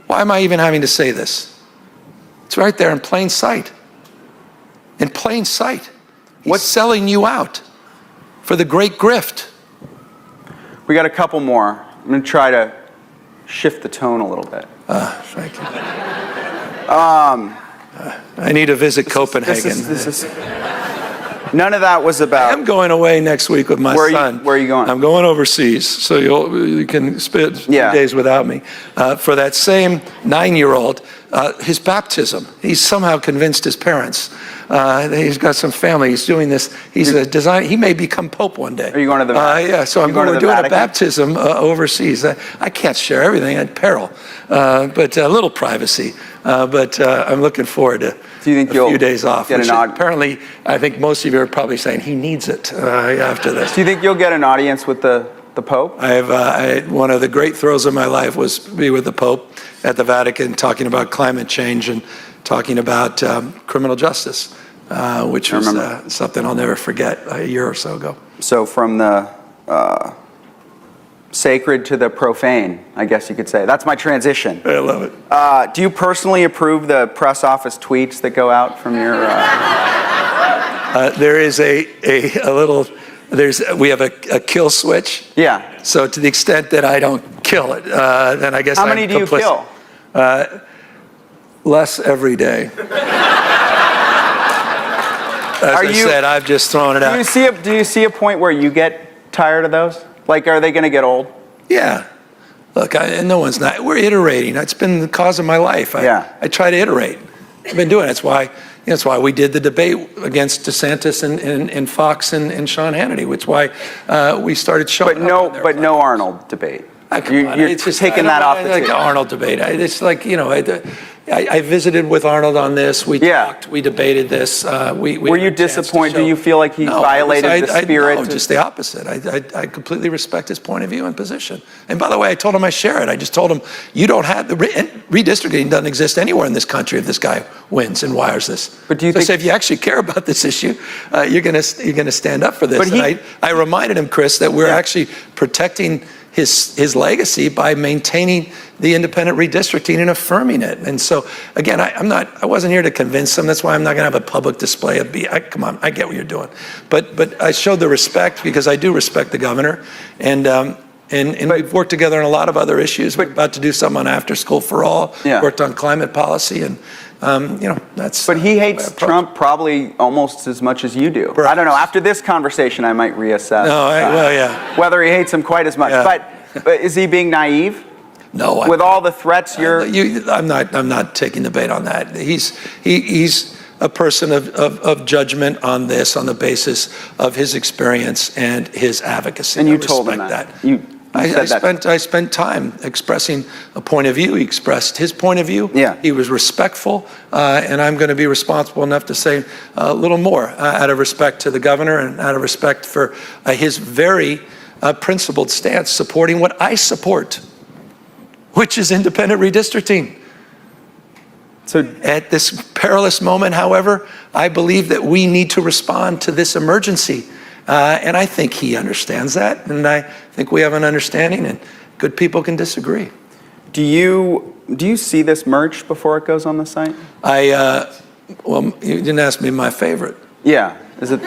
Speaker 1: Why am I even having to say this? It's right there in plain sight. In plain sight. What's selling you out for the great grift?
Speaker 2: We got a couple more. I'm going to try to shift the tone a little bit.
Speaker 1: Thank you. I need to visit Copenhagen.
Speaker 2: None of that was about.
Speaker 1: I'm going away next week with my son.
Speaker 2: Where are you going?
Speaker 1: I'm going overseas, so you can spend 3 days without me. For that same 9-year-old, his baptism, he's somehow convinced his parents. He's got some family. He's doing this. He's a designer. He may become Pope one day.
Speaker 2: Are you going to the Vatican?
Speaker 1: Yeah, so we're doing a baptism overseas. I can't share everything at peril, but a little privacy. But I'm looking forward to a few days off. Apparently, I think most of you are probably saying he needs it after this.
Speaker 2: Do you think you'll get an audience with the Pope?
Speaker 1: One of the great thrills of my life was to be with the Pope at the Vatican talking about climate change and talking about criminal justice, which was something I'll never forget a year or so ago.
Speaker 2: So from the sacred to the profane, I guess you could say. That's my transition.
Speaker 1: I love it.
Speaker 2: Do you personally approve the press office tweets that go out from your...
Speaker 1: There is a little... we have a kill switch.
Speaker 2: Yeah.
Speaker 1: So to the extent that I don't kill it, then I guess
Speaker 2: How many do you kill?
Speaker 1: Less every day. As I said, I've just thrown it out.
Speaker 2: Do you see a point where you get tired of those? Like, are they going to get old?
Speaker 1: Yeah. Look, no one's not. We're iterating. That's been the cause of my life. I try to iterate. I've been doing it. That's why we did the debate against DeSantis and Fox and Sean Hannity, which is why we started showing up.
Speaker 2: But no Arnold debate. You're just taking that off the table.
Speaker 1: Like the Arnold debate. It's like, I visited with Arnold on this. We talked. We debated this.
Speaker 2: Were you disappointed? Do you feel like he violated the spirit?
Speaker 1: No, just the opposite. I completely respect his point of view and position. And by the way, I told him I share it. I just told him, you don't have the redistricting doesn't exist anywhere in this country if this guy wins and wires this.
Speaker 2: But do you think
Speaker 1: if you actually care about this issue, you're going to stand up for this? And I reminded him, Chris, that we're actually protecting his legacy by maintaining the independent redistricting and affirming it. And so, again, I wasn't here to convince him. That's why I'm not going to have a public display of come on, I get what you're doing. But I showed the respect because I do respect the governor. And we've worked together on a lot of other issues. We're about to do something on After School for All. Worked on climate policy and that's.
Speaker 2: But he hates Trump probably almost as much as you do.
Speaker 1: Perhaps.
Speaker 2: I don't know. After this conversation, I might reassess. Whether he hates him quite as much.
Speaker 1: Yeah.
Speaker 2: But is he being naive?
Speaker 1: No.
Speaker 2: With all the threats
Speaker 1: I'm not taking the bait on that. He's a person of judgment on this on the basis of his experience and his advocacy.
Speaker 2: And you told him that.
Speaker 1: I spent time expressing a point of view. He expressed his point of view.
Speaker 2: Yeah.
Speaker 1: He was respectful, and I'm going to be responsible enough to say a little more out of respect to the governor and out of respect for his very principled stance supporting what I support, which is independent redistricting. So at this perilous moment, however, I believe that we need to respond to this emergency. And I think he understands that, and I think we have an understanding, and good people can disagree.
Speaker 2: Do you see this merch before it goes on the site?
Speaker 1: Well, you didn't ask me my favorite.
Speaker 2: Yeah. Is it?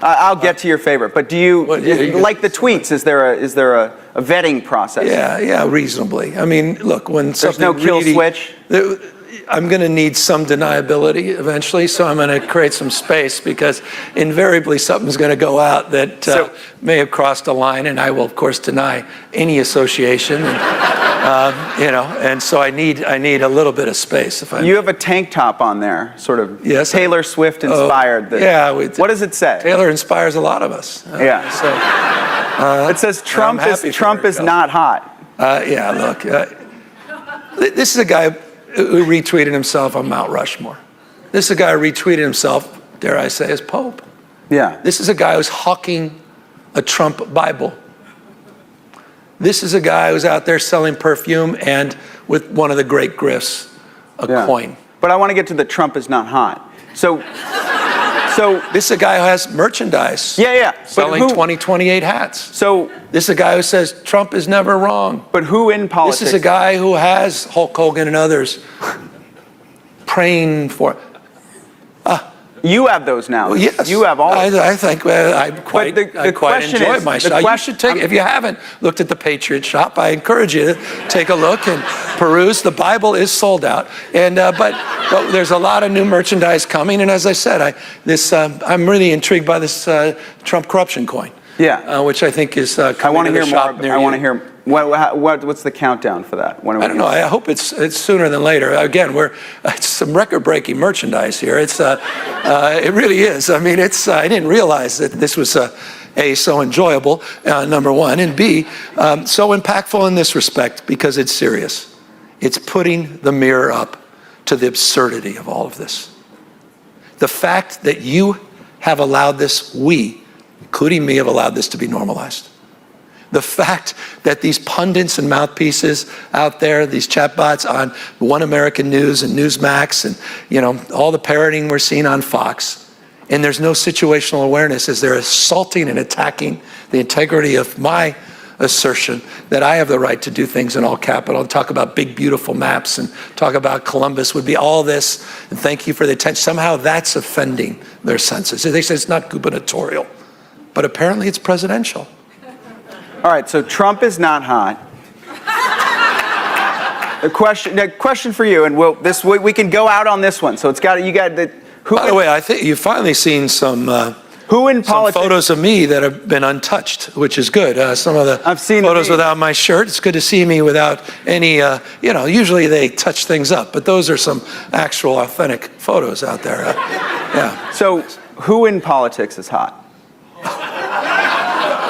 Speaker 2: I'll get to your favorite, but do you like the tweets? Is there a vetting process?
Speaker 1: Yeah, reasonably. I mean, look, when
Speaker 2: there's no kill switch.
Speaker 1: I'm going to need some deniability eventually, so I'm going to create some space because invariably something's going to go out that may have crossed a line, and I will, of course, deny any association. And, and so I need a little bit of space.
Speaker 2: You have a tank top on there, sort of Taylor Swift inspired. What does it say?
Speaker 1: Taylor inspires a lot of us.
Speaker 2: It says Trump is not hot.
Speaker 1: Look, this is a guy who retweeted himself on Mount Rushmore. This is a guy who retweeted himself, dare I say, as Pope.
Speaker 2: Yeah.
Speaker 1: This is a guy who's hawking a Trump Bible. This is a guy who's out there selling perfume and with one of the great grifts, a coin.
Speaker 2: But I want to get to the Trump is not hot. So
Speaker 1: this is a guy who has merchandise. Selling 2028 hats. So this is a guy who says Trump is never wrong.
Speaker 2: But who in politics?
Speaker 1: This is a guy who has Hulk Hogan and others praying for.
Speaker 2: You have those now.
Speaker 1: Well, yes.
Speaker 2: You have all.
Speaker 1: I think I quite enjoy myself. You should take. If you haven't looked at the Patriot Shop, I encourage you to take a look and peruse. The Bible is sold out, and but there's a lot of new merchandise coming. And as I said, I'm really intrigued by this Trump corruption coin. Which I think is coming to the shop near you.
Speaker 2: I want to hear. What's the countdown for that?
Speaker 1: I don't know. I hope it's sooner than later. Again, it's some record-breaking merchandise here. It really is. I mean, I didn't realize that this was A, so enjoyable, number one, and B, so impactful in this respect because it's serious. It's putting the mirror up to the absurdity of all of this. The fact that you have allowed this, we, including me, have allowed this to be normalized. The fact that these pundits and mouthpieces out there, these chatbots on One American News and Newsmax and, all the parroting we're seeing on Fox, and there's no situational awareness as they're assaulting and attacking the integrity of my assertion that I have the right to do things in all capital and talk about big, beautiful maps and talk about Columbus would be all this, and thank you for the attention. Somehow that's offending their senses. They say it's not gubernatorial, but apparently it's presidential.
Speaker 2: All right, so Trump is not hot. A question for you, and we can go out on this one. So By
Speaker 1: the way, I think you've finally seen some photos of me that have been untouched, which is good. Some of the photos without my shirt. It's good to see me without any. Usually they touch things up, but those are some actual, authentic photos out there.
Speaker 2: So, who in politics is hot?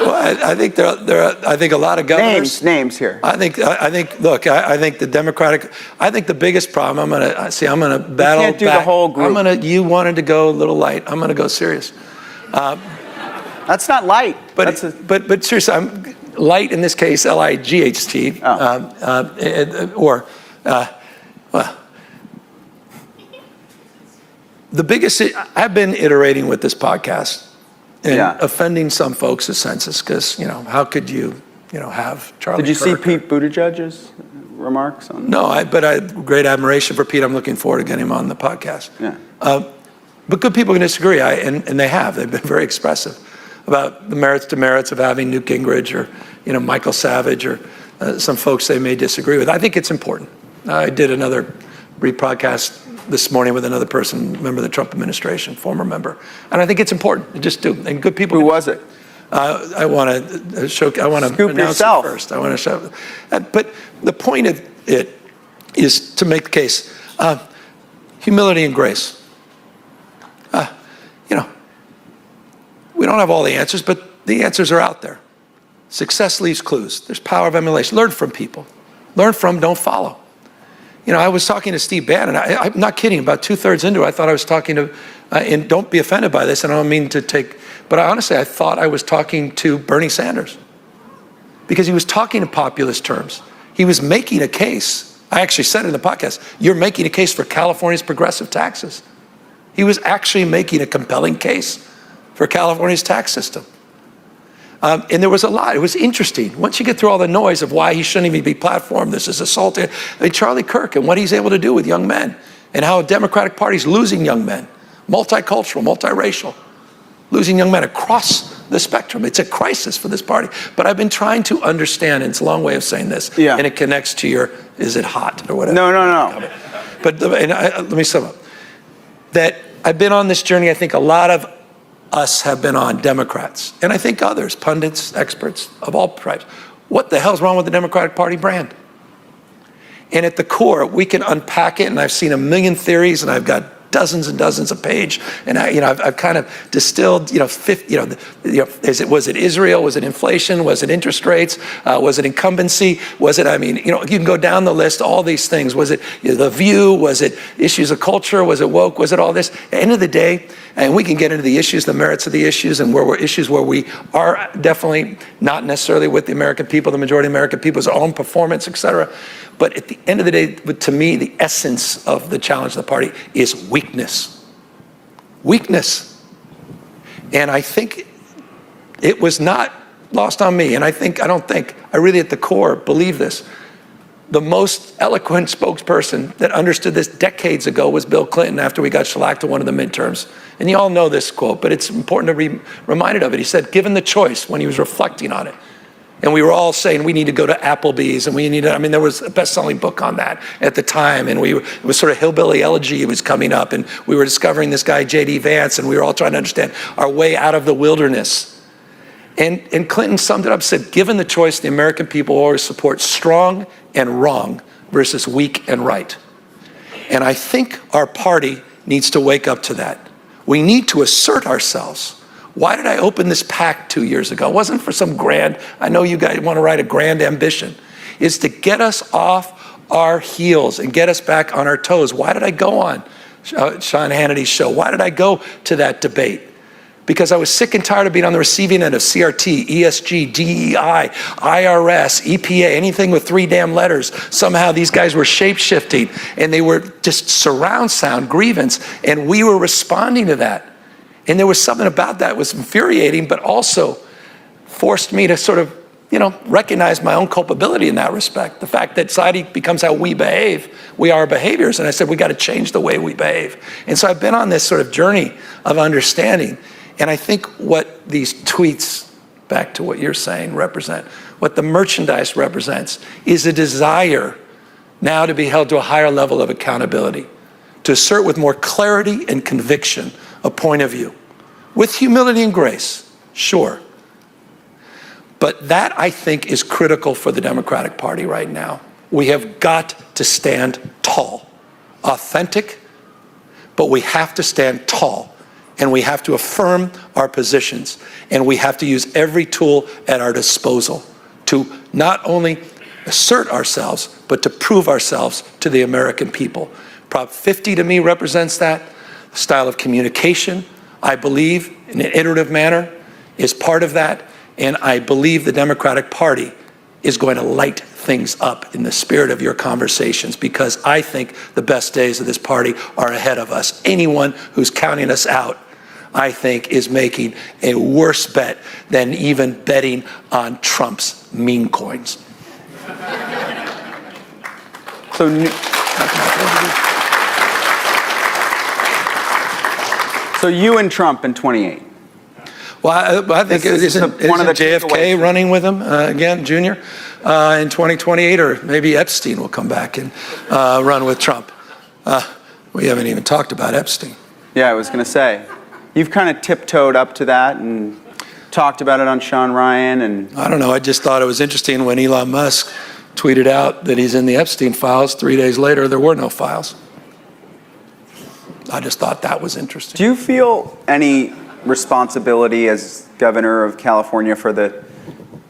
Speaker 1: Well, I think I think a lot of governors.
Speaker 2: Names here.
Speaker 1: I think the Democratic. I think the biggest problem. I'm gonna battle.
Speaker 2: You can't do the whole group.
Speaker 1: You wanted to go a little light. I'm gonna go serious.
Speaker 2: That's not light.
Speaker 1: But seriously, I'm light in this case. LIGHT. The biggest. I've been iterating with this podcast. And offending some folks' senses, because how could you have Charlie?
Speaker 2: Did you see Pete Buttigieg's remarks on?
Speaker 1: No, but I have great admiration for Pete. I'm looking forward to getting him on the podcast. But good people can disagree, and they have. They've been very expressive about the demerits of having Newt Gingrich or Michael Savage or some folks they may disagree with. I think it's important. I did another podcast this morning with another person, member of the Trump administration, former member, and I think it's important. Just do, and good people.
Speaker 2: Who was it?
Speaker 1: I want to show. I want to
Speaker 2: scoop
Speaker 1: announce
Speaker 2: yourself
Speaker 1: it first. I want to show. But the point of it is to make the case: humility and grace. We don't have all the answers, but the answers are out there. Success leaves clues. There's power of emulation. Learn from people. Learn from. Don't follow. I was talking to Steve Bannon. I'm not kidding. About 2/3 into it, I thought I was talking to, and don't be offended by this, and I don't mean to take, but honestly, I thought I was talking to Bernie Sanders. Because he was talking in populist terms. He was making a case. I actually said it in the podcast, you're making a case for California's progressive taxes. He was actually making a compelling case for California's tax system. And there was a lot. It was interesting. Once you get through all the noise of why he shouldn't even be platformed, this is assaulting. Charlie Kirk and what he's able to do with young men and how a Democratic Party is losing young men, multicultural, multiracial, losing young men across the spectrum. It's a crisis for this party. But I've been trying to understand, and it's a long way of saying this, and it connects to your, is it hot or whatever.
Speaker 2: No.
Speaker 1: Let me sum up. That I've been on this journey, I think a lot of us have been on, Democrats, and I think others, pundits, experts of all types. What the hell's wrong with the Democratic Party brand? And at the core, we can unpack it, and I've seen a million theories, and I've got dozens and dozens of pages, and I've kind of distilled, was it Israel? Was it inflation? Was it interest rates? Was it incumbency? Was it, you can go down the list, all these things. Was it the view? Was it issues of culture? Was it woke? Was it all this? At the end of the day, and we can get into the issues, the merits of the issues, and where we're issues where we are definitely not necessarily with the American people, the majority of American people's own performance, et cetera. But at the end of the day, to me, the essence of the challenge of the party is weakness. Weakness. And I think it was not lost on me. And I really at the core believe this. The most eloquent spokesperson that understood this decades ago was Bill Clinton after we got shellacked to one of the midterms. And you all know this quote, but it's important to be reminded of it. He said, given the choice, when he was reflecting on it, and we were all saying we need to go to Applebee's, and there was a best-selling book on that at the time, and it was sort of hillbilly elegy was coming up, and we were discovering this guy, J.D. Vance, and we were all trying to understand our way out of the wilderness. And Clinton summed it up, said, given the choice, the American people always support strong and wrong versus weak and right. And I think our party needs to wake up to that. We need to assert ourselves. Why did I open this PAC 2 years ago? It wasn't for some grand, I know you guys want to write a grand ambition. It's to get us off our heels and get us back on our toes. Why did I go on Sean Hannity's show? Why did I go to that debate? Because I was sick and tired of being on the receiving end of CRT, ESG, DEI, IRS, EPA, anything with 3 damn letters. Somehow these guys were shape-shifting, and they were just surround sound grievance, and we were responding to that. And there was something about that was infuriating, but also forced me to sort of, recognize my own culpability in that respect. The fact that society becomes how we behave, we are our behaviors. And I said, we got to change the way we behave. And so I've been on this sort of journey of understanding. And I think what these tweets, back to what you're saying, represent, what the merchandise represents, is a desire now to be held to a higher level of accountability, to assert with more clarity and conviction a point of view, with humility and grace, sure. But that, I think, is critical for the Democratic Party right now. We have got to stand tall, authentic, but we have to stand tall, and we have to affirm our positions, and we have to use every tool at our disposal to not only assert ourselves, but to prove ourselves to the American people. Prop 50 to me represents that. Style of communication, I believe, in an iterative manner, is part of that. And I believe the Democratic Party is going to light things up in the spirit of your conversations, because I think the best days of this party are ahead of us. Anyone who's counting us out, I think, is making a worse bet than even betting on Trump's meme coins.
Speaker 2: So you and Trump in 28.
Speaker 1: Well, I think isn't JFK running with him again, Junior, in 2028, or maybe Epstein will come back and run with Trump. We haven't even talked about Epstein.
Speaker 2: Yeah, I was going to say, you've kind of tiptoed up to that and talked about it on Sean Ryan. And
Speaker 1: I don't know, I just thought it was interesting when Elon Musk tweeted out that he's in the Epstein files. 3 days later, there were no files. I just thought that was interesting.
Speaker 2: Do you feel any responsibility as governor of California for the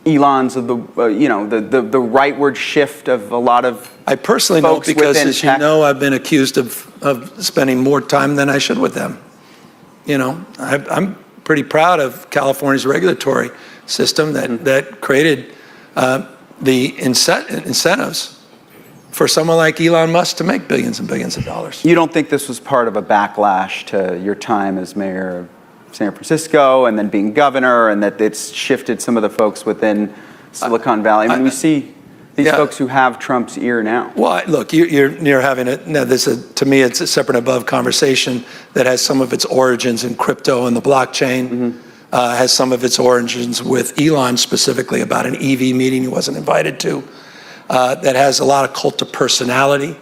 Speaker 2: Elons of the the rightward shift of a lot of
Speaker 1: I personally
Speaker 2: folks
Speaker 1: don't, because as
Speaker 2: tech?
Speaker 1: you know, I've been accused of spending more time than I should with them. I'm pretty proud of California's regulatory system that created the incentives for someone like Elon Musk to make billions and billions of dollars.
Speaker 2: You don't think this was part of a backlash to your time as mayor of San Francisco and then being governor, and that it's shifted some of the folks within Silicon Valley? I mean, we see these folks who have Trump's ear now.
Speaker 1: Well, look, you're having to me, it's a separate above conversation that has some of its origins in crypto and the blockchain, has some of its origins with Elon specifically about an EV meeting he wasn't invited to, that has a lot of cult of personality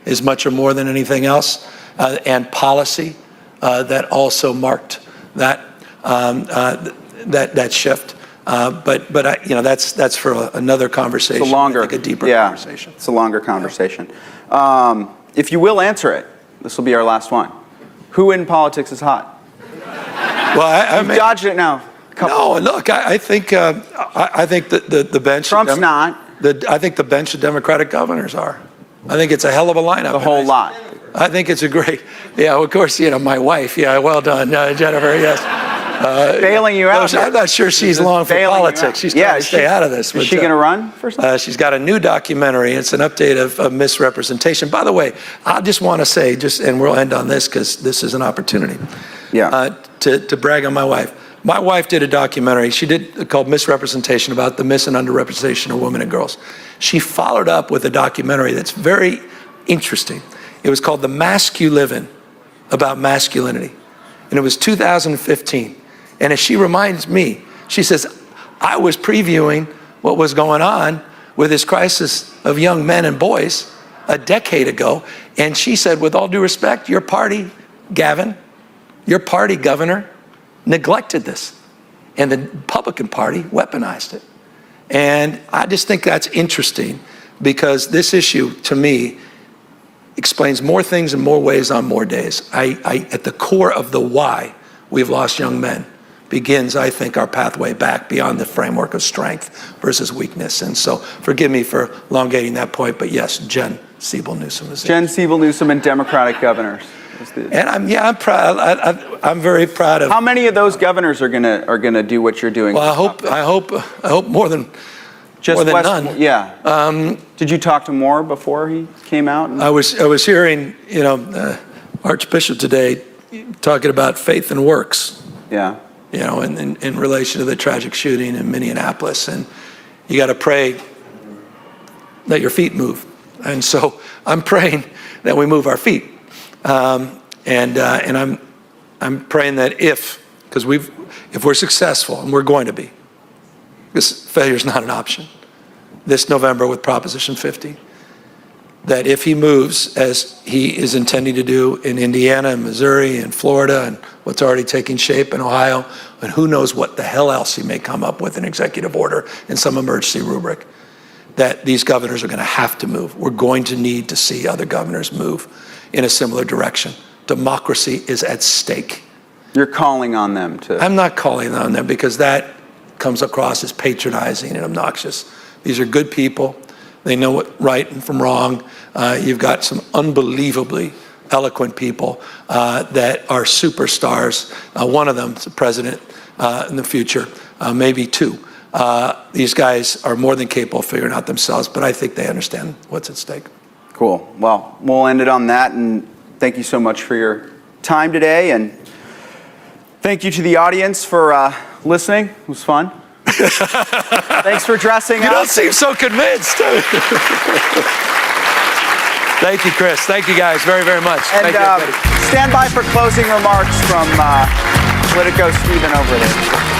Speaker 1: as much or more than anything else, and policy that also marked that that shift. But that's for another conversation.
Speaker 2: It's a longer,
Speaker 1: I think a deeper conversation.
Speaker 2: It's a longer conversation. If you will answer it, this will be our last one. Who in politics is hot?
Speaker 1: Well,
Speaker 2: You've dodged it now.
Speaker 1: No, look, I think that the bench.
Speaker 2: Trump's not.
Speaker 1: I think the bench of Democratic governors are. I think it's a hell of a lineup.
Speaker 2: The whole lot.
Speaker 1: I think it's a great. Yeah, of course, my wife. Yeah, well done, Jennifer. Yes.
Speaker 2: Bailing you out.
Speaker 1: I'm not sure she's long for politics. She's trying to stay out of this.
Speaker 2: Is she going to run for something?
Speaker 1: She's got a new documentary. It's an update of misrepresentation. By the way, I just want to say, and we'll end on this because this is an opportunity.
Speaker 2: Yeah.
Speaker 1: To brag on my wife. My wife did a documentary called Misrepresentation about the mis- and underrepresentation of women and girls. She followed up with a documentary that's very interesting. It was called The Mask You Live In, about masculinity. And it was 2015. And as she reminds me, she says, I was previewing what was going on with this crisis of young men and boys a decade ago. And she said, with all due respect, your party, Gavin, your party, Governor, neglected this. And the Republican Party weaponized it. And I just think that's interesting because this issue, to me, explains more things in more ways on more days. At the core of the why we've lost young men begins, I think, our pathway back beyond the framework of strength versus weakness. And so forgive me for elongating that point, but yes, Jen Siebel-Newsom is
Speaker 2: Jen Siebel-Newsom and Democratic governors.
Speaker 1: And I'm proud. I'm very proud of.
Speaker 2: How many of those governors are gonna do what you're doing?
Speaker 1: Well, I hope more than none.
Speaker 2: Yeah. Did you talk to Moore before he came out?
Speaker 1: I was hearing Archbishop today talking about faith and works.
Speaker 2: Yeah.
Speaker 1: In relation to the tragic shooting in Minneapolis, and you got to pray that your feet move. And so I'm praying that we move our feet. And I'm praying that if we're successful, and we're going to be, because failure is not an option, this November with Proposition 50, that if he moves as he is intending to do in Indiana and Missouri and Florida and what's already taking shape in Ohio, and who knows what the hell else he may come up with, an executive order in some emergency rubric, that these governors are going to have to move. We're going to need to see other governors move in a similar direction. Democracy is at stake.
Speaker 2: You're calling on them to...
Speaker 1: I'm not calling on them because that comes across as patronizing and obnoxious. These are good people. They know what right and from wrong. You've got some unbelievably eloquent people that are superstars. One of them is the president in the future, maybe two. These guys are more than capable of figuring out themselves, but I think they understand what's at stake.
Speaker 2: Cool. Well, we'll end it on that, and thank you so much for your time today, and thank you to the audience for listening. It was fun. Thanks for dressing up.
Speaker 1: You don't seem so convinced. Thank you, Chris. Thank you, guys, very, very much.
Speaker 2: And stand by for closing remarks from Politico Stephen over there.